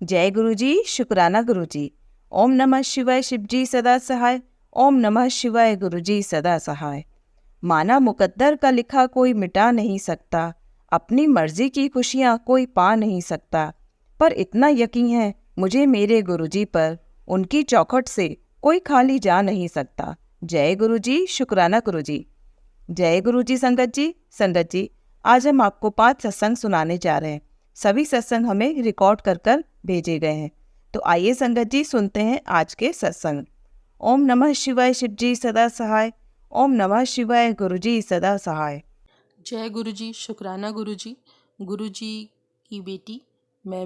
जय गुरुजी, शुक्राना गुरुजी। ओम नमः शिवाय, शिवजी सदा सहाय। ओम नमः शिवाय, गुरुजी सदा सहाय। माना मुकद्दर का लिखा कोई मिटा नहीं सकता, अपनी मर्जी की खुशियाँ कोई पा नहीं सकता, पर इतना यकीन है मुझे मेरे गुरुजी पर, उनकी चौखट से कोई खाली जा नहीं सकता। जय गुरुजी, शुक्राना गुरुजी। जय गुरुजी संगत जी। संगत जी, आज हम आपको 5 सत्संग सुनाने जा रहे हैं। सभी सत्संग हमें रिकॉर्ड कर कर भेजे गए हैं। तो आइए संगत जी, सुनते हैं आज के सत्संग। ओम नमः शिवाय, शिवजी सदा सहाय। ओम नमः शिवाय, गुरुजी सदा सहाय। जय गुरुजी, शुक्राना गुरुजी। गुरुजी की बेटी मैं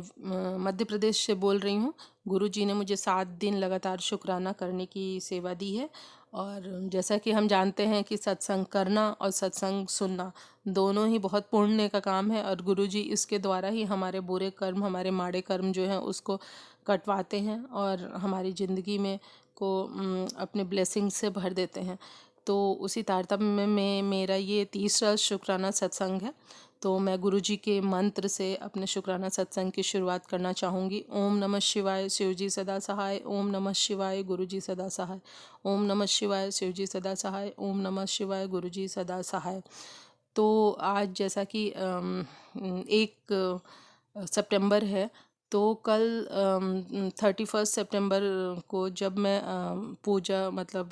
मध्य प्रदेश से बोल रही हूँ। गुरुजी ने मुझे 7 दिन लगातार शुक्राना करने की सेवा दी है। और जैसा कि हम जानते हैं कि सत्संग करना और सत्संग सुनना दोनों ही बहुत पुण्य का काम है, और गुरुजी इसके द्वारा ही हमारे बुरे कर्म, हमारे माड़े कर्म जो हैं उसको कटवाते हैं और हमारी ज़िंदगी में को अपने ब्लेसिंग से भर देते हैं। तो उसी तारतम्य में मेरा ये तीसरा शुक्राना सत्संग है। तो मैं गुरुजी के मंत्र से अपने शुक्राना सत्संग की शुरुआत करना चाहूँगी। ओम नमः शिवाय, शिवजी सदा सहाय। ओम नमः शिवाय, गुरुजी सदा सहाय। ओम नमः शिवाय, शिवजी सदा सहाय। ओम नमः शिवाय, गुरुजी सदा सहाय। तो आज जैसा कि 1 सितंबर है, तो कल 31 सितंबर को जब मैं पूजा मतलब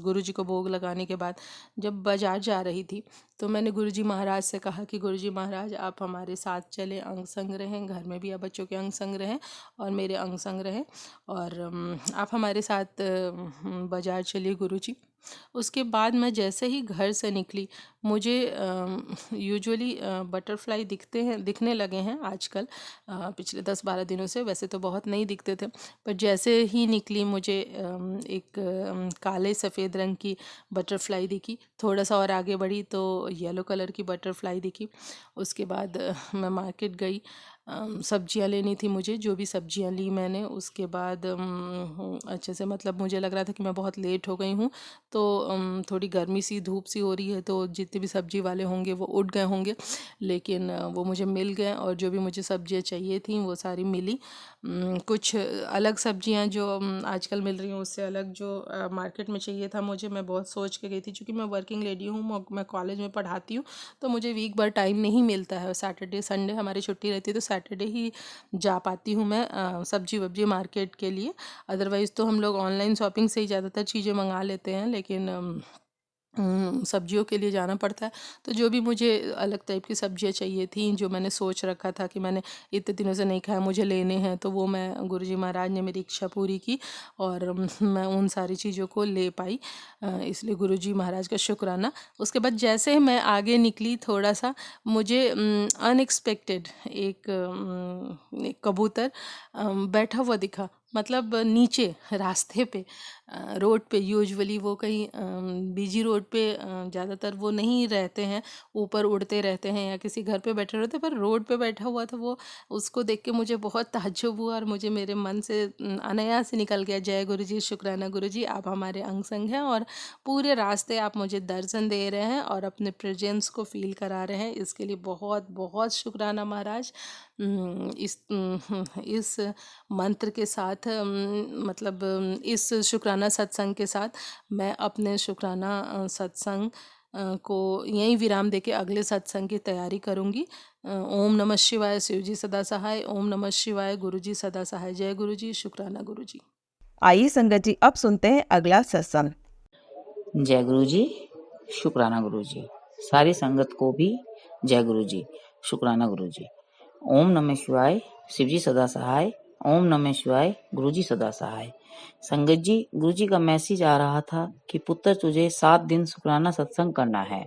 गुरुजी को भोग लगाने के बाद जब बाज़ार जा रही थी, तो मैंने गुरुजी महाराज से कहा कि गुरुजी महाराज, आप हमारे साथ चलें, अंग संग रहें, घर में भी आप बच्चों के अंग संग रहें और मेरे अंग संग रहें, और आप हमारे साथ बाज़ार चलिए गुरुजी। उसके बाद मैं जैसे ही घर से निकली, मुझे यूजुअली बटरफ्लाई दिखने लगे हैं आजकल। पिछले 10-12 दिनों से, वैसे तो बहुत नहीं दिखते थे, पर जैसे ही निकली मुझे एक काले सफ़ेद रंग की बटरफ्लाई दिखी। थोड़ा सा और आगे बढ़ी तो येलो कलर की बटरफ्लाई दिखी। उसके बाद मैं मार्केट गई, सब्जियां लेनी थी मुझे। जो भी सब्जियां ली मैंने, उसके बाद अच्छे से मतलब मुझे लग रहा था कि मैं बहुत लेट हो गई हूँ, तो थोड़ी गर्मी सी धूप सी हो रही है, तो जितने भी सब्जी वाले होंगे वो उठ गए होंगे, लेकिन वो मुझे मिल गए, और जो भी मुझे सब्जियां चाहिए थी वो सारी मिली। कुछ अलग सब्जियां जो आजकल मिल रही हैं उससे अलग जो मार्केट में चाहिए था मुझे, मैं बहुत सोच के गई थी, क्योंकि मैं वर्किंग लेडी हूँ, मैं कॉलेज में पढ़ाती हूँ, तो मुझे वीक भर टाइम नहीं मिलता है। सैटरडे संडे हमारी छुट्टी रहती है, तो सैटरडे ही जा पाती हूँ मैं सब्जी वब्जी मार्केट के लिए। अदरवाइज़ तो हम लोग ऑनलाइन शॉपिंग से ही ज़्यादातर चीज़ें मंगा लेते हैं, लेकिन सब्जियों के लिए जाना पड़ता है। तो जो भी मुझे अलग टाइप की सब्जियां चाहिए थी, जो मैंने सोच रखा था कि मैंने इतने दिनों से नहीं खाया, मुझे लेने हैं, तो वो मैं गुरुजी महाराज ने मेरी इच्छा पूरी की, और मैं उन सारी चीज़ों को ले पाई। इसलिए गुरुजी महाराज का शुक्राना। उसके बाद जैसे ही मैं आगे निकली, थोड़ा सा मुझे अनएक्सपेक्टेड एक कबूतर बैठा हुआ दिखा, मतलब नीचे रास्ते पे, रोड पे। यूजुअली वो कहीं बिजी रोड पे ज़्यादातर वो नहीं रहते हैं, ऊपर उड़ते रहते हैं या किसी घर पे बैठे रहते हैं, पर रोड पे बैठा हुआ था वो। उसको देख के मुझे बहुत ताज्जुब हुआ, और मुझे मेरे मन से अनायास से निकल गया, जय गुरु जी, शुक्राना गुरु जी, आप हमारे अंग संग हैं, और पूरे रास्ते आप मुझे दर्शन दे रहे हैं और अपने प्रेजेंस को फील करा रहे हैं। इसके लिए बहुत बहुत शुक्राना महाराज। इस मंत्र के साथ, मतलब इस शुक्राना सत्संग के साथ मैं अपने शुक्राना सत्संग को यहीं विराम देके अगले सत्संग की तैयारी करूँगी। ओम नमः शिवाय, शिवजी सदा सहाय। ओम नमः शिवाय, गुरुजी सदा सहाय। जय गुरुजी, शुक्राना गुरुजी। आइए संगत जी, अब सुनते हैं अगला सत्संग। जय गुरु जी, शुक्राना गुरु जी। सारी संगत को भी जय गुरु जी, शुक्राना गुरु जी। ओम नमः शिवाय, शिवजी सदा सहाय। ओम नमः शिवाय, गुरुजी सदा सहाय। संगत जी, गुरुजी का मैसेज आ रहा था कि पुत्र तुझे 7 दिन शुक्राना सत्संग करना है।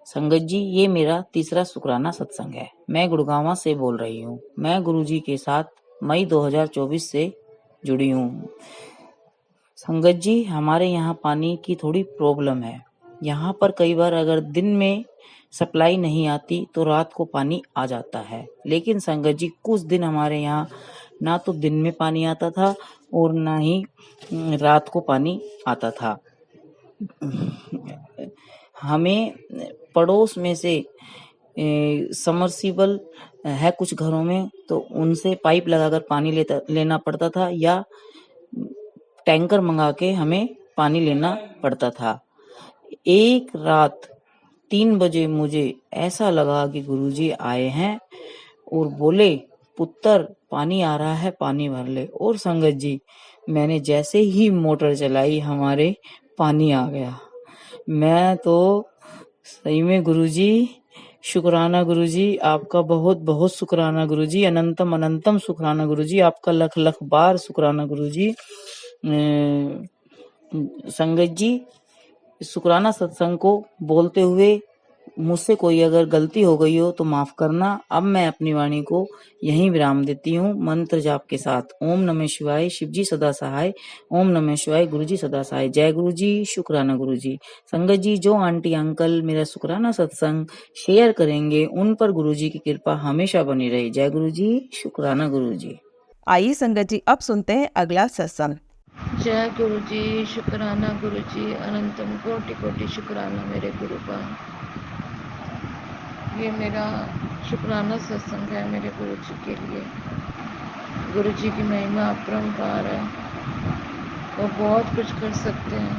संगत जी, ये मेरा तीसरा शुक्राना सत्संग है। मैं गुड़गांव से बोल रही हूँ। मैं गुरुजी के साथ मई 2024 से जुड़ी हूँ। संगत जी, हमारे यहाँ पानी की थोड़ी प्रॉब्लम है। यहाँ पर कई बार अगर दिन में सप्लाई नहीं आती तो रात को पानी आ जाता है। लेकिन संगत जी, कुछ दिन हमारे यहाँ ना तो दिन में पानी आता था और ना ही रात को पानी आता था। हमें पड़ोस में से समरसीबल है कुछ घरों में तो उनसे पाइप लगाकर पानी लेना पड़ता था या टैंकर मंगा के हमें पानी लेना पड़ता था। एक रात 3 बजे मुझे ऐसा लगा कि गुरुजी आए हैं और बोले, पुत्र पानी आ रहा है, पानी भर ले। और संगत जी, मैंने जैसे ही मोटर चलाई हमारे पानी आ गया। मैं तो सही में गुरुजी, शुक्राना गुरुजी, आपका बहुत बहुत शुक्राना गुरुजी, अनंतम अनंतम शुक्राना गुरुजी, आपका लख लख बार शुक्राना गुरुजी। संगत जी, शुक्राना सत्संग को बोलते हुए मुझसे कोई अगर गलती हो गई हो तो माफ करना। अब मैं अपनी वाणी को यहीं विराम देती हूँ मंत्र जाप के साथ। ओम नमः शिवाय, शिवजी सदा सहाय। ओम नमः शिवाय, गुरुजी सदा सहाय। जय गुरुजी, शुक्राना गुरुजी। संगत जी, जो आंटी अंकल मेरा शुक्राना सत्संग शेयर करेंगे उन पर गुरुजी की कृपा हमेशा बनी रहे। जय गुरुजी, शुक्राना गुरुजी। आइए संगत जी, अब सुनते हैं अगला सत्संग। जय गुरु जी, शुक्राना गुरु जी, अनंतम कोटि कोटि शुक्राना मेरे गुरु का। ये मेरा शुक्राना सत्संग है मेरे गुरु जी के लिए। गुरु जी की महिमा अपरंपार है, वो बहुत कुछ कर सकते हैं।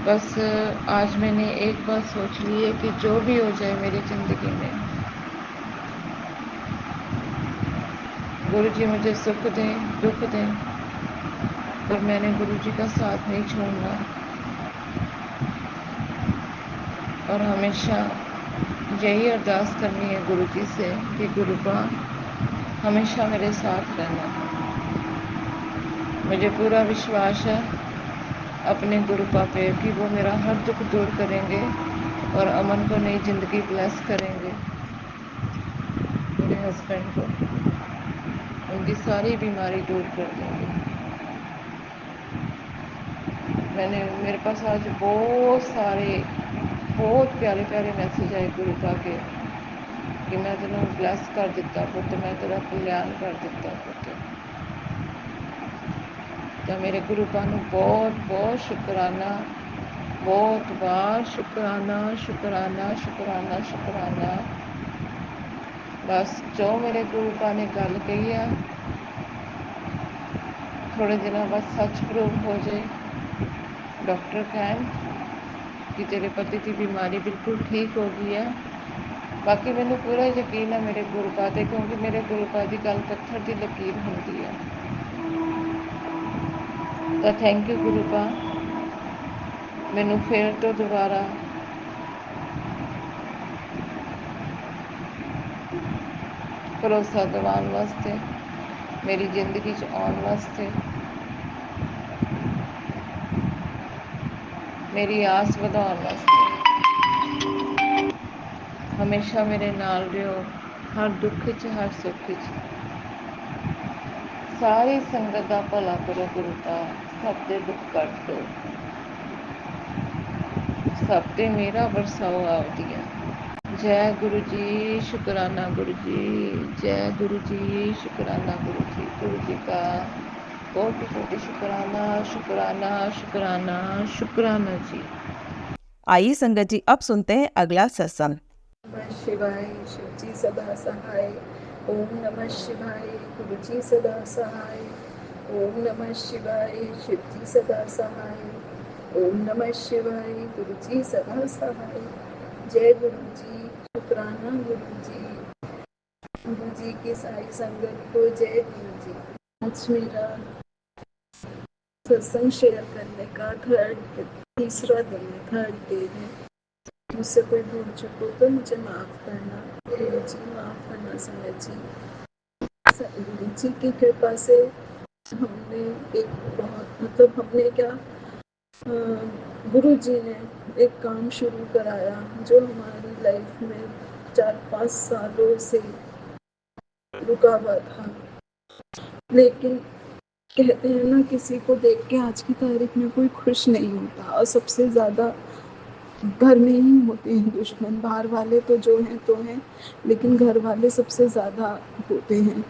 बस आज मैंने एक बात सोच ली है कि जो भी हो जाए मेरी ज़िंदगी में, गुरु जी मुझे सुख दें दुख दें, पर मैंने गुरु जी का साथ नहीं छोड़ना और हमेशा यही अरदास करनी है गुरु जी से कि गुरु का हमेशा मेरे साथ रहना। मुझे पूरा विश्वास है अपने गुरु पा पे कि वो मेरा हर दुख दूर करेंगे और अमन को नई ज़िंदगी ब्लेस करेंगे। मेरे हस्बैंड को उनकी सारी बीमारी दूर कर देंगे। मेरे पास आज बहुत प्यारे प्यारे मैसेज आए गुरु पा के कि मैं तेन ब्लैस कर दिता पुत्र, मैं तेरा कल्याण कर दिता पुत्र। तो मेरे गुरु पा नूं बहुत बहुत शुक्राना, बहुत बार शुक्राना शुक्राना शुक्राना शुक्राना। बस जो मेरे गुरु पा ने गल कही है थोड़े दिनों बाद सच प्रूव हो जाए। डॉक्टर कहन कि तेरे पति की बीमारी बिल्कुल ठीक हो गई है। बाकी मैंने पूरा यकीन है मेरे गुरु पा ते, क्योंकि मेरे गुरु पा की गल पत्थर की लकीर होंदी है। तो थैंक यू गुरु पा, मैनू फिर तो दोबारा भरोसा दिवाने वास्ते, मेरी जिंदगी च आने वास्ते, मेरी आस वधाने वास्ते। हमेशा मेरे नाल रहो, हर दुख च हर सुख च। सारी संगत का भला करो गुरु पा, सब दे दुख कट दो, सब ते मेरा बरसाओ आवदिया। जय गुरु जी, शुक्राना गुरु जी। जय गुरु जी, शुक्राना गुरु जी। गुरु जी का कोटि कोटि शुक्राना शुक्राना शुक्राना शुक्राना जी। आइए संगत जी, अब सुनते हैं अगला सत्संग। नमः शिवाय, शिव जी सदा सहाय। ओम नमः शिवाय, गुरु जी सदा सहाय। ओम नमः शिवाय, शिव जी सदा सहाय। ओम नमः शिवाय, गुरु जी सदा सहाय। जय गुरु जी, शुक्राना गुरु जी। गुरु जी की सारी संगत को जय गुरु जी। आज मेरा सत्संग शेयर करने का तीसरा दिन है, थर्ड डे है। मुझसे कोई भूल चूक हो तो मुझे माफ़ करना गुरु जी, माफ़ करना संगत जी। गुरु जी की कृपा से हमने एक बहुत हमने क्या गुरु जी ने एक काम शुरू कराया जो हमारी लाइफ में 4-5 सालों से रुका हुआ था। लेकिन कहते हैं ना, किसी को देख के आज की तारीख में कोई खुश नहीं होता, और सबसे ज़्यादा घर में ही होते हैं दुश्मन। बाहर वाले तो जो हैं तो हैं, लेकिन घर वाले सबसे ज़्यादा होते हैं।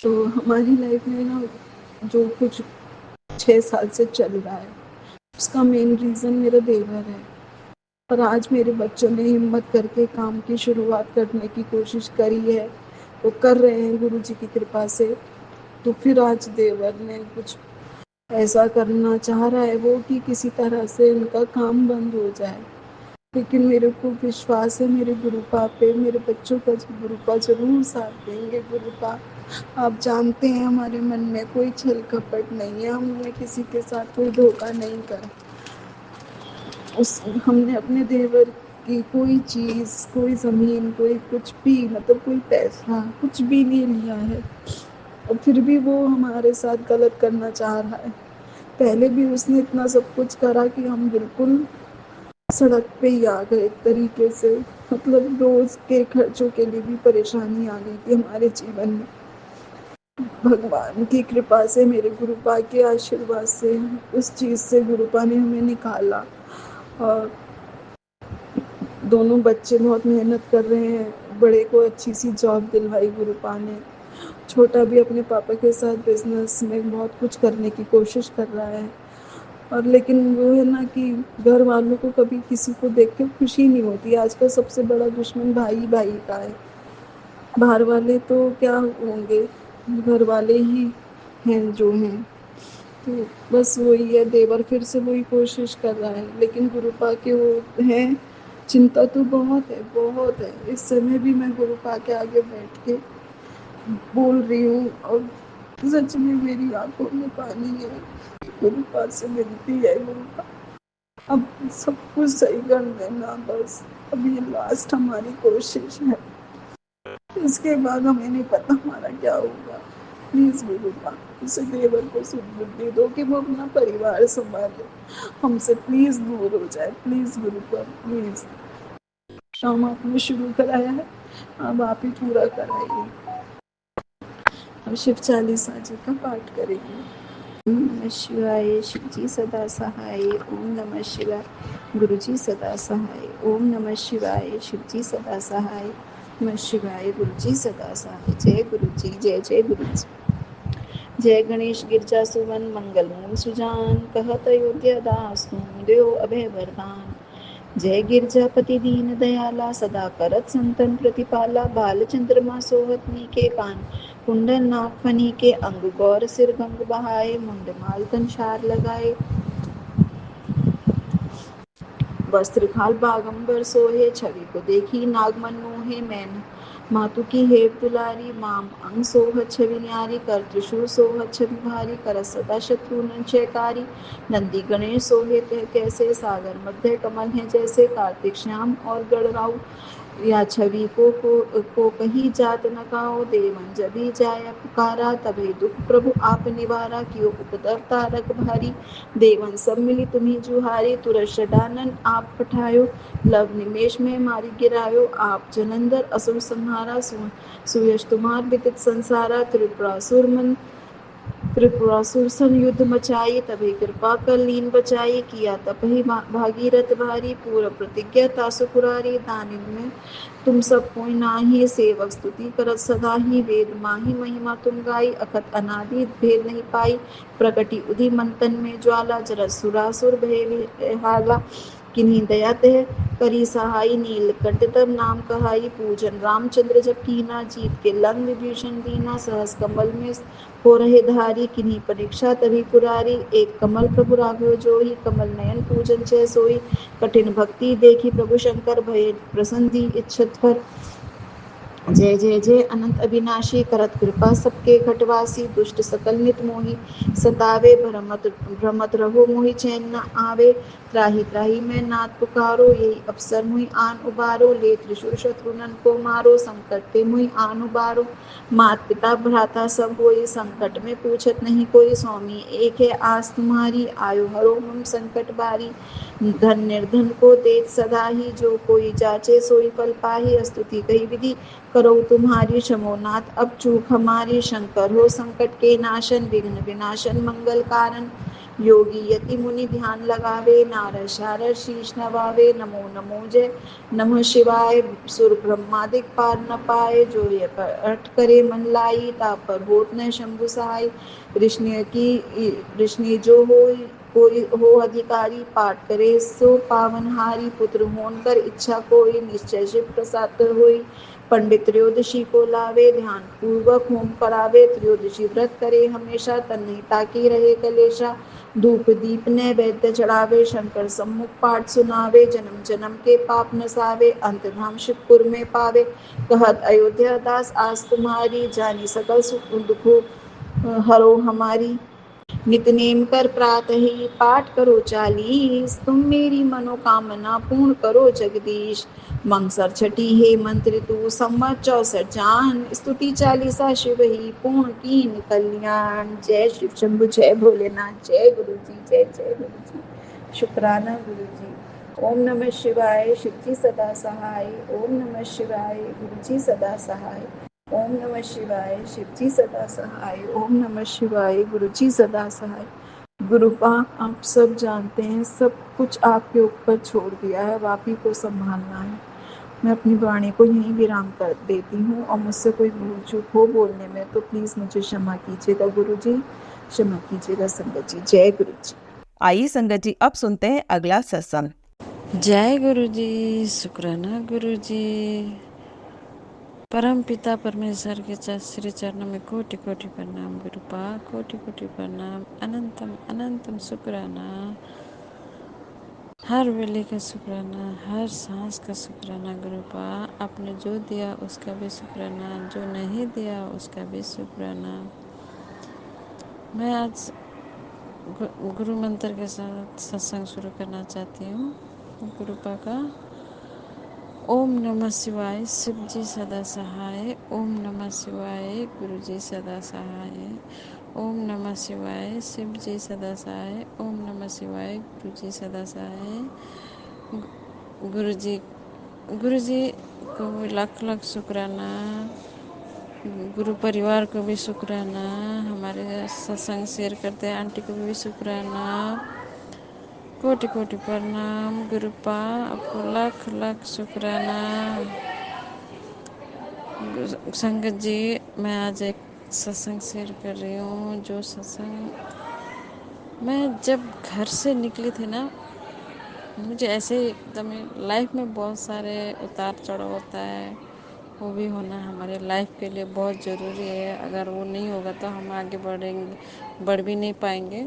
तो हमारी लाइफ में ना जो कुछ 6 साल से चल रहा है, उसका मेन रीज़न मेरा देवर है। और आज मेरे बच्चों ने हिम्मत करके काम की शुरुआत करने की कोशिश करी है, वो कर रहे हैं गुरु जी की कृपा से। तो फिर आज देवर ने कुछ ऐसा करना चाह रहा है वो कि किसी तरह से उनका काम बंद हो जाए, लेकिन मेरे को विश्वास है मेरे गुरुपा पे, मेरे बच्चों का गुरुपा जरूर साथ देंगे। गुरुपा, आप जानते हैं हमारे मन में कोई छल कपट नहीं है, हमने किसी के साथ कोई धोखा नहीं करा। हमने अपने देवर की कोई चीज़, कोई ज़मीन, कोई कुछ भी, मतलब कोई पैसा कुछ भी नहीं लिया है, और फिर भी वो हमारे साथ गलत करना चाह रहा है। पहले भी उसने इतना सब कुछ करा कि हम बिल्कुल सड़क पे ही आ गए एक तरीके से, मतलब रोज के खर्चों के लिए भी परेशानी आ गई थी हमारे जीवन में। भगवान की कृपा से, मेरे गुरुपा के आशीर्वाद से उस चीज़ से गुरुपा ने हमें निकाला। और दोनों बच्चे बहुत मेहनत कर रहे हैं, बड़े को अच्छी सी जॉब दिलवाई गुरुपा ने, छोटा भी अपने पापा के साथ बिजनेस में बहुत कुछ करने की कोशिश कर रहा है। और लेकिन वो है ना कि घर वालों को कभी किसी को देख के खुशी नहीं होती। आज का सबसे बड़ा दुश्मन भाई भाई का है, बाहर वाले तो क्या होंगे, घर वाले ही हैं जो हैं। तो बस वही है, देवर फिर से वही कोशिश कर रहा है, लेकिन गुरुपा के वो हैं, चिंता तो बहुत है, बहुत है। इस समय भी मैं गुरुपा के आगे बैठ के बोल रही हूँ, और सच में मेरी आंखों में पानी है। गुरुपा से मिलती है, गुरुपा अब सब कुछ सही कर देना बस, अब ये लास्ट हमारी कोशिश है, इसके बाद हमें नहीं पता हमारा क्या होगा। प्लीज गुरुपा, उसे देवर को सुबुद्धि दो कि वो अपना परिवार संभाले, हमसे प्लीज दूर हो जाए। Please गुरुपा, please. काम आपने शुरू कराया है, अब आप ही पूरा कराइए। अब शिव चालीसा जी का पाठ करेंगे। ओम नमः शिवाय, शिव जी सदा सहाय। ओम नमः शिवाय, गुरु जी सदा सहाय। ओम नमः शिवाय, शिव जी सदा सहाय। नमः शिवाय, गुरु जी सदा सहाय। जय गुरु जी, जय जय गुरु जी। जय गणेश गिरजा सुमन मंगल मूल सुजान, कहत अयोध्या दास तुम देव अभय वरदान। जय गिरजापति दीन दयाला, सदा करत संतन प्रतिपाला। बाल चंद्रमा सोहत नीके कान, कुंडल नाग फनी के अंग। गौर सिर गंग बहाए, मुंड माल कंछार लगाए। वस्त्र खाल बागंबर सोहे, छवि को देखी नागमन मोहे। मैन मातु की हेव दुलारी, माम अंग सोहत छवि न्यारी। कर त्रिशूल सोहत छवि भारी, कर सदा शत्रु जयकारी। नंदी गणेश सोहे तह कैसे, सागर मध्य कमल है जैसे। कार्तिक श्याम और गणराउ, या छवि को कही जात न काओ। देवन जबी जाय पुकारा, तबे दुख प्रभु आप निवारा। कियो उपद्रव तारक भारी, देवन सब मिली तुम्ही जुहारी। तुरत षडानन आप पठायो, लव निमेष में मारी गिरायो। आप जलंधर असुर संहारा, सुयश तुम्हार विदित संसारा। त्रिपुरासुर सन युद्ध मचाई, तभी कृपा कर लीन बचाई। किया तपहि भागीरथ भारी, पूर्व प्रतिज्ञा तासु पुरारी। दानिन में तुम सब कोई नाही, सेवक स्तुति करत सदा ही। वेद माही महिमा तुम गाई, अकथ अनादि भेद नहीं पाई। प्रकटि उधि मंतन में ज्वाला, जरत सुरासुर भय हाला। किन्हीं दया तह करी सहाई, नीलकंठ तब नाम कहाई। पूजन रामचंद्र जब कीना, जीत के लंग विभीषण दीना। सहस कमल में हो रहे धारी, किन्हीं परीक्षा तभी पुरारी। एक कमल प्रभु राघव जोई, कमल नयन पूजन जय सोई। कठिन भक्ति देखी प्रभु शंकर, भय प्रसन्न इच्छत पर। जय जय जय अनंत अविनाशी, करत कृपा सबके घटवासी। दुष्ट सकल नित मोहि सतावे, भ्रमत रहो मोहि चैन न आवे। त्राहि त्राहि मैं नाथ पुकारो, यही अवसर मुहि आन उबारो। ले त्रिशूल शत्रुनन को मारो, संकट ते मुहि आन उबारो। मात पिता भ्राता सब होई, संकट में पूछत नहीं कोई। स्वामी एक है आस तुम्हारी, आयो हरो मम संकट बारी। धन निर्धन को देत सदा ही, जो कोई जाचे सोई फल पाही। स्तुति कही विधि करो तुम्हारी, शमोनाथ अब चूक हमारी। शंकर हो संकट के नाशन, विघ्न विनाशन मंगल कारण। योगी यति मुनि ध्यान लगावे, नारद शारद शीश नवावे। नमो नमो जय नमः शिवाय, सुर ब्रह्मादिक पार न पाए। जो ये पाठ करे मन लाई, तापर होत न शंभु सहाय। कृष्ण जो हो कोई हो अधिकारी पाठ करे सो पावनहारी पुत्र होन कर इच्छा कोई निश्चय शिव प्रसाद होई पंडित त्रयोदशी को लावे ध्यान पूर्वक होम करावे त्रयोदशी व्रत करे हमेशा तन नहीं ताकी रहे कलेशा धूप दीप नैवेद्य चढ़ावे शंकर सम्मुख पाठ सुनावे जन्म जन्म के पाप नसावे अंत धाम शिवपुर में पावे कहत अयोध्या दास आस तुम्हारी जानी सकल सुख दुख हरो हमारी नितनेम कर प्रातः ही पाठ करो 40 तुम मेरी मनोकामना पूर्ण करो जगदीश मंगसर छठी हे मंत्र तू सम्मत 64 जान स्तुति 40 शिव ही पूर्ण कीन कल्याण जय शिव शंभु जय भोलेनाथ जय गुरु जी जय जय गुरु जी शुक्राना गुरु जी ओम नमः शिवाय शिव जी सदा सहाय ओम नमः शिवाय गुरु जी सदा सहाय ओम नमः शिवाय शिव जी सदा सहाय ओम नमः शिवाय गुरु जी सदा सहाय गुरुपा आप सब जानते हैं सब कुछ आपके ऊपर छोड़ दिया है अब आप ही को संभालना है मैं अपनी वाणी को यहीं विराम कर देती हूँ और मुझसे कोई भूल चूक हो बोलने में तो प्लीज़ मुझे क्षमा कीजिएगा गुरु जी क्षमा कीजिएगा संगत जी जय गुरु जी आइए संगत जी अब सुनते हैं अगला सत्संग। जय गुरु जी शुक्राना गुरु जी परम पिता परमेश्वर के श्री चरणों में कोटि कोटि प्रणाम गुरुपा कोटि कोटि प्रणाम अनंतम अनंतम शुक्राना हर वेले का शुक्राना हर सांस का शुक्राना गुरुपा आपने जो दिया उसका भी शुक्राना जो नहीं दिया उसका भी शुक्राना। मैं आज गुरु मंत्र के साथ सत्संग शुरू करना चाहती हूँ गुरुपा का। ओम नमः शिवाय शिव जी सदा सहाय ओम नमः शिवाय गुरु जी सदा सहाय ओम नमः शिवाय शिव जी सदा सहाय ओम नमः शिवाय गुरु जी सदा सहाय। गुरु जी को भी लाख लाख शुक्राना गुरु परिवार को भी शुक्राना हमारे सत्संग शेयर करते हैं आंटी को भी शुक्राना कोटि कोटि प्रणाम गुरुपा आपको लाख लाख शुक्राना। संगत जी मैं आज एक सत्संग शेयर कर रही हूँ जो सत्संग मैं जब घर से निकली थी ना मुझे ऐसे एकदम लाइफ में बहुत सारे उतार चढ़ाव होता है वो भी होना हमारे लाइफ के लिए बहुत ज़रूरी है अगर वो नहीं होगा तो हम आगे बढ़ भी नहीं पाएंगे।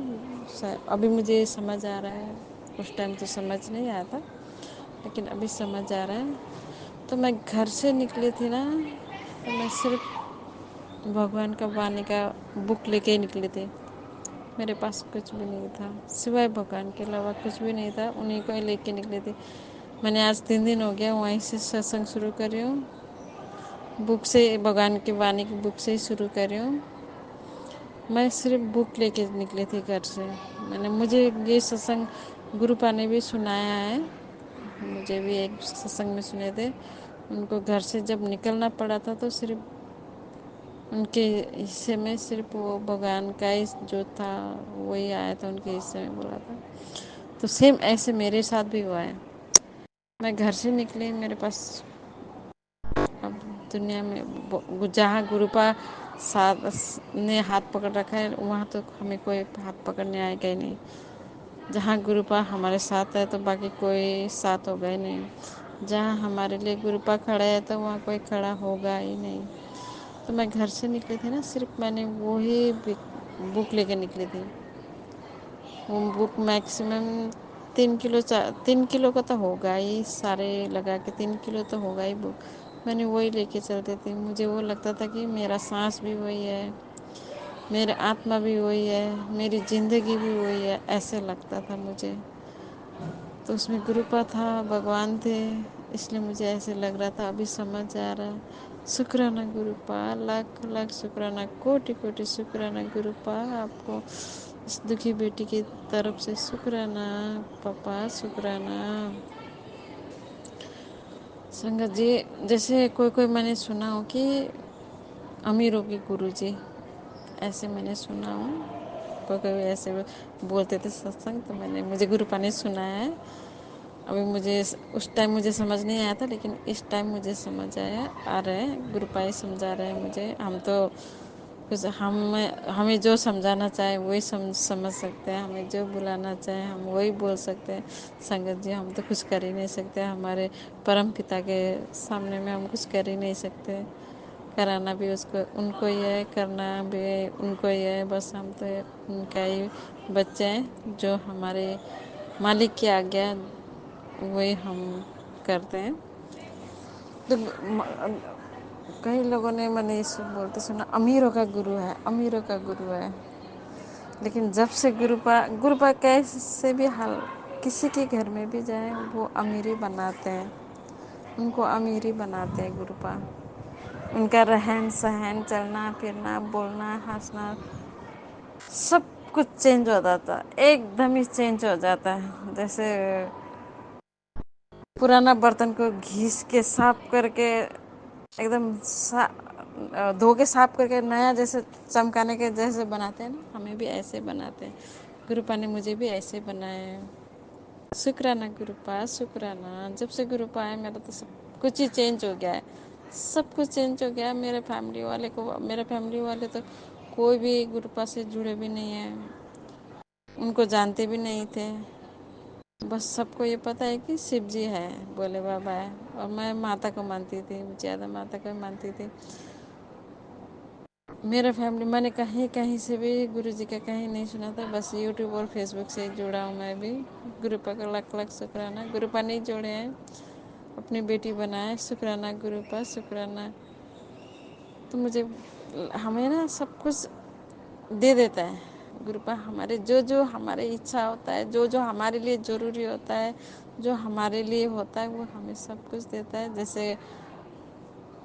अभी मुझे समझ आ रहा है उस टाइम तो समझ नहीं आया था लेकिन अभी समझ आ रहा है। तो मैं घर से निकली थी ना तो मैं सिर्फ भगवान का वाणी का बुक लेके ही निकली थी मेरे पास कुछ भी नहीं था सिवाय भगवान के अलावा कुछ भी नहीं था उन्हीं को ही लेके निकली थी। मैंने आज 3 दिन हो गया वहीं से सत्संग शुरू कर रही हूँ बुक से भगवान की वाणी की बुक से ही शुरू कर रही हूँ। मैं सिर्फ बुक लेके निकली थी घर से मुझे ये सत्संग गुरुपा ने भी सुनाया है मुझे भी एक सत्संग में सुने थे उनको घर से जब निकलना पड़ा था तो सिर्फ उनके हिस्से में सिर्फ वो भगवान का ही जो था वही आया था उनके हिस्से में बोला था। तो सेम ऐसे मेरे साथ भी हुआ है मैं घर से निकली मेरे पास अब दुनिया में जहाँ गुरुपा साथ ने हाथ पकड़ रखा है वहाँ तो हमें कोई हाथ पकड़ने आएगा ही नहीं। जहाँ गुरुपा हमारे साथ है तो बाकी कोई साथ होगा ही नहीं। जहाँ हमारे लिए गुरुपा खड़ा है तो वहाँ कोई खड़ा होगा ही नहीं। तो मैं घर से निकली थी ना सिर्फ मैंने वो ही बुक लेके निकली थी। वो बुक मैक्सिमम 3 किलो का तो होगा ही सारे लगा के 3 किलो तो होगा ही बुक मैंने वही लेके चलती थी। मुझे वो लगता था कि मेरा सांस भी वही है मेरा आत्मा भी वही है मेरी ज़िंदगी भी वही है ऐसे लगता था मुझे। तो उसमें गुरुपा था भगवान थे इसलिए मुझे ऐसे लग रहा था अभी समझ आ रहा है। शुक्राना गुरुपा लाख लाख शुक्राना कोटि कोटि शुक्राना गुरुपा आपको इस दुखी बेटी की तरफ से शुक्राना पापा शुक्राना। संगत जी जैसे कोई मैंने सुना हो कि अमीरों के गुरु जी ऐसे मैंने सुना हूँ कोई ऐसे बोलते थे सत्संग तो मुझे गुरुपा ने सुनाया है। अभी मुझे उस टाइम मुझे समझ नहीं आया था लेकिन इस टाइम मुझे समझ आ रहा है गुरुपा ही समझा रहे हैं मुझे। हम तो कुछ हमें जो समझाना चाहे वही समझ सकते हैं, हमें जो बुलाना चाहे हम वही बोल सकते हैं। संगत जी, हम तो कुछ कर ही नहीं सकते, हमारे परम पिता के सामने में हम कुछ कर ही नहीं सकते। कराना भी उसको उनको ही है, करना भी उनको ही है। बस हम तो उनका ही बच्चे हैं, जो हमारे मालिक की आज्ञा वही हम करते हैं। तो कई लोगों ने मैंने ये सब बोलते सुना, अमीरों का गुरु है, अमीरों का गुरु है। लेकिन जब से गुरुपा कैसे भी हाल किसी के घर में भी जाए वो अमीरी बनाते हैं, उनको अमीरी बनाते हैं गुरुपा। उनका रहन सहन, चलना फिरना, बोलना, हंसना, सब कुछ चेंज हो जाता है, एकदम ही चेंज हो जाता है। जैसे पुराना बर्तन को घिस के साफ करके एकदम धो के साफ करके नया जैसे चमकाने के जैसे बनाते हैं ना, हमें भी ऐसे बनाते हैं। गुरुपा ने मुझे भी ऐसे बनाया है। शुक्राना गुरुपा, शुक्राना। जब से गुरुपा है मेरा तो सब कुछ ही चेंज हो गया है, सब कुछ चेंज हो गया है। मेरे फैमिली वाले तो कोई भी गुरुपा से जुड़े भी नहीं है, उनको जानते भी नहीं थे। बस सबको ये पता है कि शिव जी है, भोले बाबा है। और मैं माता को मानती थी, ज़्यादा माता को मानती थी। मेरा फैमिली मैंने कहीं कहीं से भी गुरु जी का कहीं नहीं सुना था, बस यूट्यूब और फेसबुक से जुड़ा हूँ मैं भी। गुरुपा का लाख लाख शुक्राना। गुरुपा नहीं जोड़े हैं, अपनी बेटी बनाए। शुक्राना गुरुपा, शुक्राना। तो मुझे हमें ना सब कुछ दे देता है गुरुपा। हमारे जो जो हमारे इच्छा होता है, जो जो हमारे लिए ज़रूरी होता है, जो हमारे लिए होता है, वो हमें सब कुछ देता है। जैसे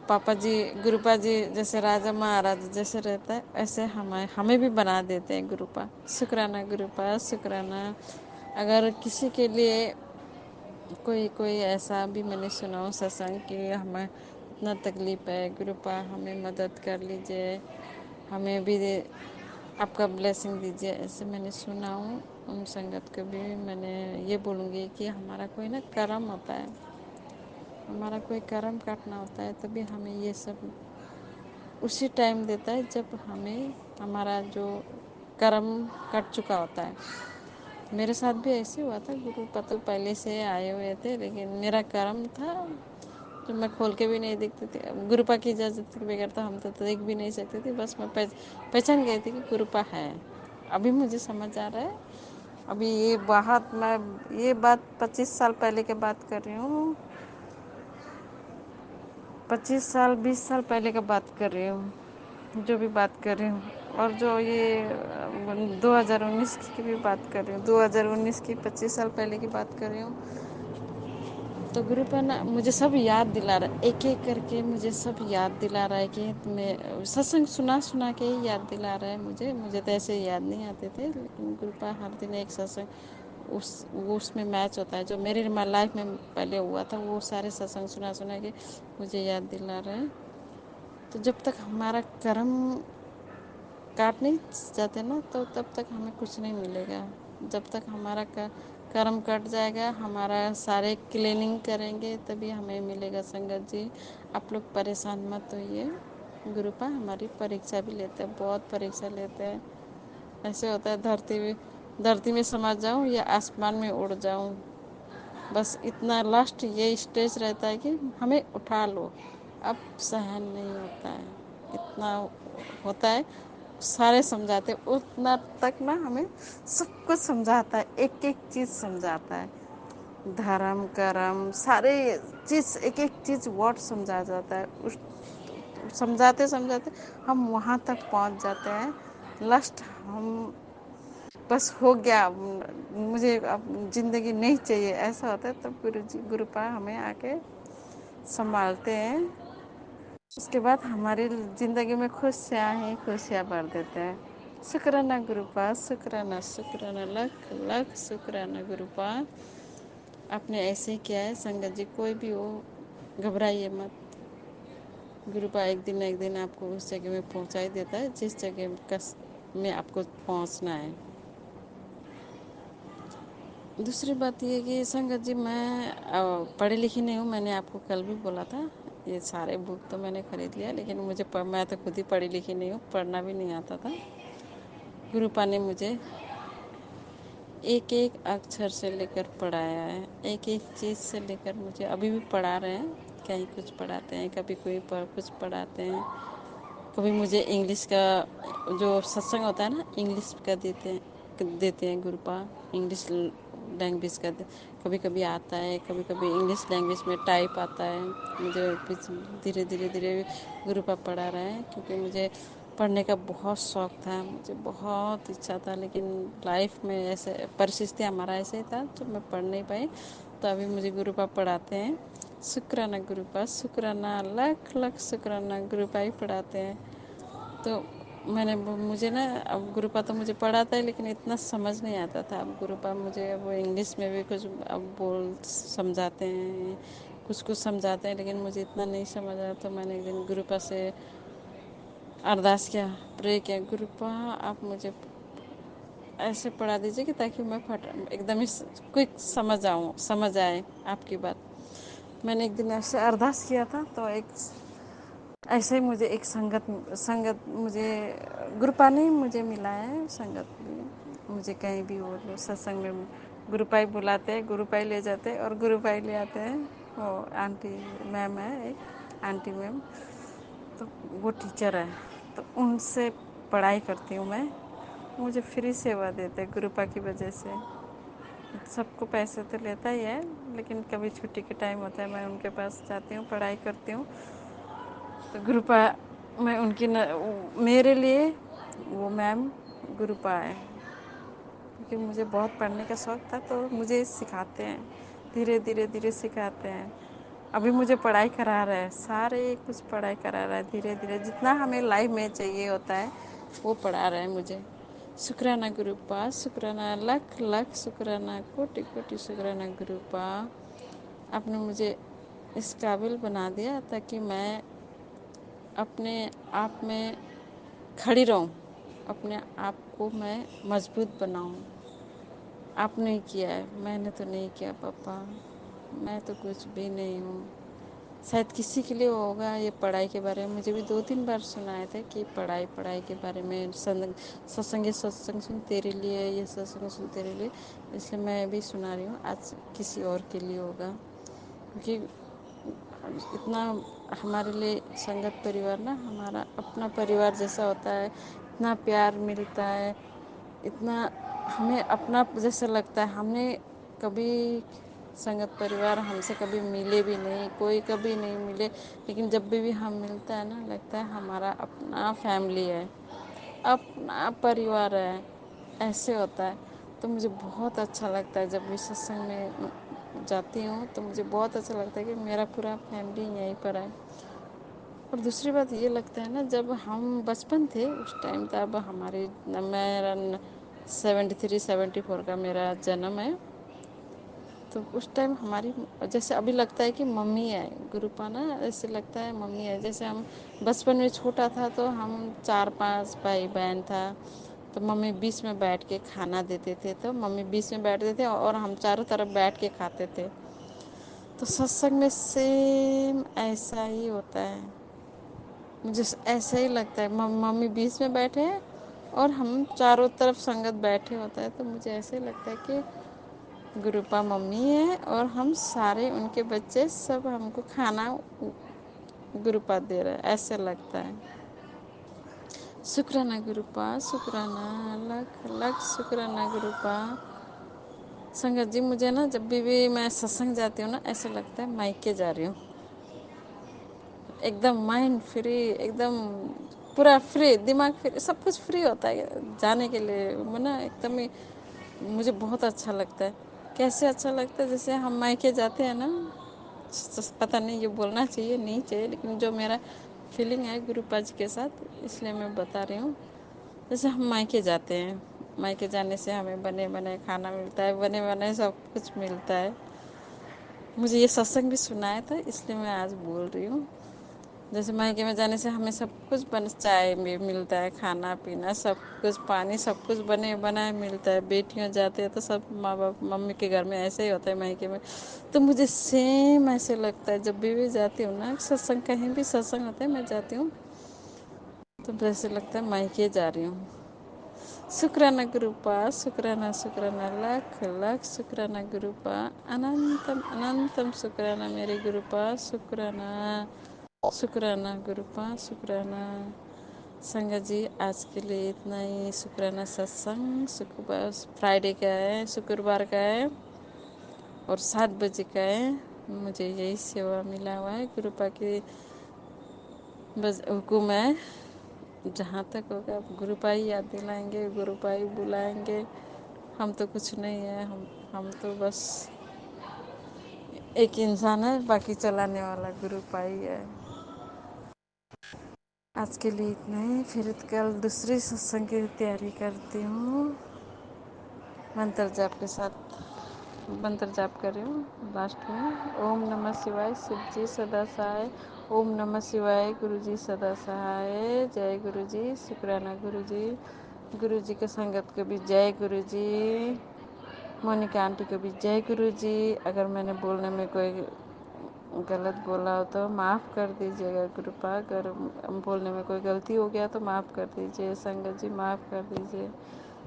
पापा जी, गुरुपा जी जैसे राजा महाराजा जैसे रहता है, ऐसे हमें भी बना देते हैं गुरुपा। शुक्राना गुरुपा, शुक्राना। अगर किसी के लिए कोई कोई ऐसा भी मैंने सुना हो सत्संग कि हमें इतना तकलीफ़ है, गुरुपा हमें मदद कर लीजिए, हमें भी आपका ब्लेसिंग दीजिए, ऐसे मैंने सुना हूँ। उन संगत को भी मैंने ये बोलूँगी कि हमारा कोई ना कर्म होता है, हमारा कोई कर्म काटना होता है, तभी हमें ये सब उसी टाइम देता है जब हमें हमारा जो कर्म कट चुका होता है। मेरे साथ भी ऐसे हुआ था। गुरु पतल पहले से आए हुए थे, लेकिन मेरा कर्म था जो मैं खोल के भी नहीं देखती थी। गुरुपा की इजाज़त के बगैर तो हम तो देख भी नहीं सकते थे। बस मैं पहचान गई थी कि गुरुपा है। अभी मुझे समझ आ रहा है। अभी ये बात 25 साल पहले की बात कर रही हूँ, 25 साल 20 साल पहले का बात कर रही हूँ, जो भी बात कर रही हूँ। और जो ये 2019 की भी बात कर रही हूँ, 2019 की 25 साल पहले की बात कर रही हूँ। तो गुरुपा ना मुझे सब याद दिला रहा है, एक एक करके मुझे सब याद दिला रहा है कि मैं सत्संग सुना सुना के ही याद दिला रहा है मुझे तो ऐसे याद नहीं आते थे। लेकिन गुरुपा हर दिन एक सत्संग उसमें मैच होता है, जो मेरे लाइफ में पहले हुआ था वो सारे सत्संग सुना सुना के मुझे याद दिला रहे हैं। तो जब तक हमारा कर्म काट नहीं जाते ना, तो तब तक हमें कुछ नहीं मिलेगा। जब तक हमारा कर्म कट जाएगा, हमारा सारे क्लीनिंग करेंगे, तभी हमें मिलेगा। संगत जी, आप लोग परेशान मत होइए। गुरुपा हमारी परीक्षा भी लेते हैं, बहुत परीक्षा लेते हैं। ऐसे होता है धरती में समा जाऊं या आसमान में उड़ जाऊं, बस इतना लास्ट ये स्टेज रहता है कि हमें उठा लो। अब सहन नहीं होता है, इतना होता है। सारे समझाते उतना तक ना हमें सब कुछ समझाता है, एक एक चीज़ समझाता है। धर्म कर्म सारे चीज़, एक एक चीज़ वर्ड समझा जाता है। उस समझाते समझाते हम वहाँ तक पहुँच जाते हैं। लास्ट हम बस हो गया, मुझे अब ज़िंदगी नहीं चाहिए, ऐसा होता है। तब गुरुपा हमें आके संभालते हैं। उसके बाद हमारी ज़िंदगी में खुशियाँ ही खुशियाँ भर देते हैं। शुक्राना गुरुपा, शुक्राना शुक्राना, लख लख शुक्राना गुरुपा। आपने ऐसे ही किया है। संगत जी कोई भी हो, घबराइए मत। गुरुपा एक दिन आपको उस जगह में पहुंचा ही देता है जिस जगह में आपको पहुंचना है। दूसरी बात ये कि संगत जी मैं पढ़ी लिखी नहीं हूँ, मैंने आपको कल भी बोला था। ये सारे बुक तो मैंने ख़रीद लिया, लेकिन मैं तो खुद ही पढ़ी लिखी नहीं हूँ, पढ़ना भी नहीं आता था। गुरुपा ने मुझे एक एक अक्षर से लेकर पढ़ाया है, एक एक चीज़ से लेकर मुझे अभी भी पढ़ा रहे हैं। कहीं कुछ पढ़ाते हैं, कभी कुछ पढ़ाते हैं, कभी मुझे इंग्लिश का जो सत्संग होता है ना, इंग्लिश का देते हैं गुरुपा, इंग्लिश लैंग्वेज का कभी कभी आता है, कभी कभी इंग्लिश लैंग्वेज में टाइप आता है। मुझे धीरे धीरे धीरे गुरुपा पढ़ा रहे हैं, क्योंकि मुझे पढ़ने का बहुत शौक़ था, मुझे बहुत इच्छा था, लेकिन लाइफ में ऐसे परिस्थिति हमारा ऐसे ही था तो मैं पढ़ नहीं पाई। तो अभी मुझे गुरुपा पढ़ाते हैं। शुक्राना गुरुपा, शुक्राना, लाख लाख शुक्राना, गुरुपा ही पढ़ाते हैं। तो मुझे ना, अब गुरुपा तो मुझे पढ़ाता है, लेकिन इतना समझ नहीं आता था। अब गुरुपा मुझे अब इंग्लिश में भी कुछ अब समझाते हैं, कुछ कुछ समझाते हैं, लेकिन मुझे इतना नहीं समझ आया। तो मैंने एक दिन गुरुपा से अरदास किया, प्रे किया, गुरुपा आप मुझे ऐसे पढ़ा दीजिए कि ताकि मैं एकदम ही क्विक समझ आए आपकी बात। मैंने एक दिन ऐसे अरदास किया था, तो ऐसे ही मुझे एक संगत मुझे गुरुपा ने मुझे मिला है। संगत भी मुझे कहीं भी हो सत्संग में गुरुपा ही बुलाते हैं, गुरुपा ही ले जाते हैं और गुरुपा ही ले आते हैं। वो आंटी मैम है, एक आंटी मैम, तो वो टीचर है, तो उनसे पढ़ाई करती हूँ मैं। मुझे फ्री सेवा देते हैं गुरुपा की वजह से। सबको पैसे तो लेता ही है, लेकिन कभी छुट्टी के टाइम होता है, मैं उनके पास जाती हूँ, पढ़ाई करती हूँ। तो गुरुपा मैं मेरे लिए वो मैम गुरुपा है, क्योंकि मुझे बहुत पढ़ने का शौक़ था, तो मुझे सिखाते हैं, धीरे धीरे धीरे सिखाते हैं। अभी मुझे पढ़ाई करा रहा है, सारे कुछ पढ़ाई करा रहा है, धीरे धीरे जितना हमें लाइफ में चाहिए होता है वो पढ़ा रहा है मुझे। शुक्राना गुरुपा, शुक्राना, लाख लाख शुक्राना, कोटि कोटि शुक्राना गुरुपा। आपने मुझे इस काबिल बना दिया ताकि मैं अपने आप में खड़ी रहूं, अपने आप को मैं मजबूत बनाऊं। आपने ही किया है, मैंने तो नहीं किया पापा, मैं तो कुछ भी नहीं हूँ। शायद किसी के लिए होगा ये पढ़ाई के बारे में। मुझे भी 2-3 बार सुनाए थे कि पढ़ाई के बारे में सत्संग सुन तेरे लिए, ये सत्संग सुन तेरे लिए, इसलिए मैं भी सुना रही हूँ। आज किसी और के लिए होगा, क्योंकि इतना हमारे लिए संगत परिवार ना हमारा अपना परिवार जैसा होता है, इतना प्यार मिलता है, इतना हमें अपना जैसा लगता है। हमने कभी संगत परिवार हमसे कभी मिले भी नहीं, कोई कभी नहीं मिले, लेकिन जब भी हम मिलता है ना, लगता है हमारा अपना फैमिली है, अपना परिवार है, ऐसे होता है। तो मुझे बहुत अच्छा लगता है जब भी सत्संग में जाती हूँ, तो मुझे बहुत अच्छा लगता है कि मेरा पूरा फैमिली यहीं पर है। और दूसरी बात ये लगता है ना, जब हम बचपन थे उस टाइम था, अब मेरा 73-74 का मेरा जन्म है, तो उस टाइम हमारी जैसे अभी लगता है कि मम्मी है गुरुपा ना, ऐसे लगता है मम्मी है। जैसे हम बचपन में छोटा था तो हम 4-5 भाई बहन था, तो मम्मी बीच में बैठ के खाना देते थे, तो मम्मी बीच में बैठते थे और हम चारों तरफ बैठ के खाते थे। तो सत्संग में सेम ऐसा ही होता है, मुझे ऐसा ही लगता है। मम्मी बीच में बैठे हैं और हम चारों तरफ संगत बैठे होता है, तो मुझे ऐसे लगता है कि गुरुपा मम्मी है और हम सारे उनके बच्चे सब हमको खाना गुरुपा दे रहा है, ऐसे लगता है। शुक्राना गुरुपा, शुक्राना, लाख लाख शुक्राना गुरुपा। संगत जी, मुझे ना जब भी मैं सत्संग जाती हूँ ना, ऐसा लगता है मायके जा रही हूँ, एकदम माइंड फ्री, एकदम पूरा फ्री, दिमाग फ्री, सब कुछ फ्री होता है जाने के लिए। ना एकदम ही मुझे बहुत अच्छा लगता है। कैसे अच्छा लगता है, जैसे हम मायके जाते हैं ना, पता नहीं ये बोलना चाहिए नहीं चाहिए, लेकिन जो मेरा फीलिंग है गुरुपा जी के साथ, इसलिए मैं बता रही हूँ। जैसे हम मायके जाते हैं, मायके जाने से हमें बने बने खाना मिलता है, बने बने सब कुछ मिलता है। मुझे ये सत्संग भी सुनाया था, इसलिए मैं आज बोल रही हूँ। जैसे मायके में जाने से हमें सब कुछ बन, चाय भी मिलता है, खाना पीना सब कुछ, पानी सब कुछ बने बनाए मिलता है। बेटियां जाते हैं तो सब माँ बाप मम्मी के घर में ऐसे ही होता है मायके में। तो मुझे सेम ऐसे लगता है जब भी जाती हूँ ना, सत्संग कहीं भी सत्संग होता है मैं जाती हूँ तो वैसे लगता है मायके जा रही हूँ। शुक्राना गुरुपा, शुक्राना शुक्राना, लाख लाख शुक्राना गुरुपा, अनंतम अनंतम शुक्राना मेरे गुरुपा, शुक्राना शुक्राना गुरुपा, शुक्राना। संगत जी आज के लिए इतना ही। शुक्राना सत्संग शुक्रवार फ्राइडे का है, शुक्रवार का है और 7 बजे का है। मुझे यही सेवा मिला हुआ है, गुरुपा की बस हुक्म है। जहाँ तक होगा गुरुपा ही याद दिलाएंगे, गुरुपा ही बुलाएंगे। हम तो कुछ नहीं है, हम तो बस एक इंसान है, बाकी चलाने वाला गुरुपा ही है। आज के लिए इतना ही, फिर कल दूसरे सत्संग की तैयारी करती हूँ। मंत्र जाप के साथ मंत्र जाप कर रही हूँ लास्ट में। ओम नमः शिवाय, शिव जी सदा सहाय। ओम नमः शिवाय, गुरु जी सदा सहाय। जय गुरु जी, शुक्राना गुरु जी। गुरु जी के संगत को भी जय गुरु जी। मोनिका आंटी को भी जय गुरु जी। अगर मैंने बोलने में कोई गलत बोला हो तो माफ़ कर दीजिएगा गुरुपा। अगर बोलने में कोई गलती हो गया तो माफ़ कर दीजिए। संगत जी माफ़ कर दीजिए,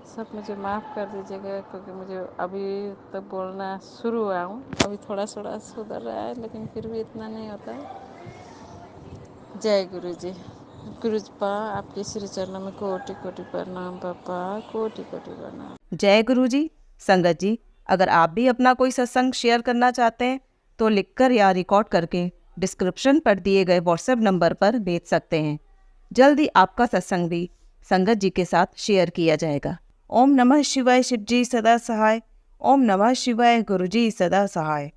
सब मुझे माफ़ कर दीजिएगा, क्योंकि मुझे अभी तक बोलना शुरू हुआ हूँ। अभी थोड़ा थोड़ा सुधर रहा है लेकिन फिर भी इतना नहीं होता है। जय गुरु जी। गुरुपा आपके श्री चरणों में कोटि कोटि प्रणाम पापा, कोटि कोटि प्रणाम। जय गुरु जी। संगत जी, अगर आप भी अपना कोई सत्संग शेयर करना चाहते हैं तो लिखकर या रिकॉर्ड करके डिस्क्रिप्शन पर दिए गए व्हाट्सएप नंबर पर भेज सकते हैं। जल्द ही आपका सत्संग भी संगत जी के साथ शेयर किया जाएगा। ओम नमः शिवाय, शिव जी सदा सहाय। ओम नमः शिवाय, गुरु जी सदा सहाय।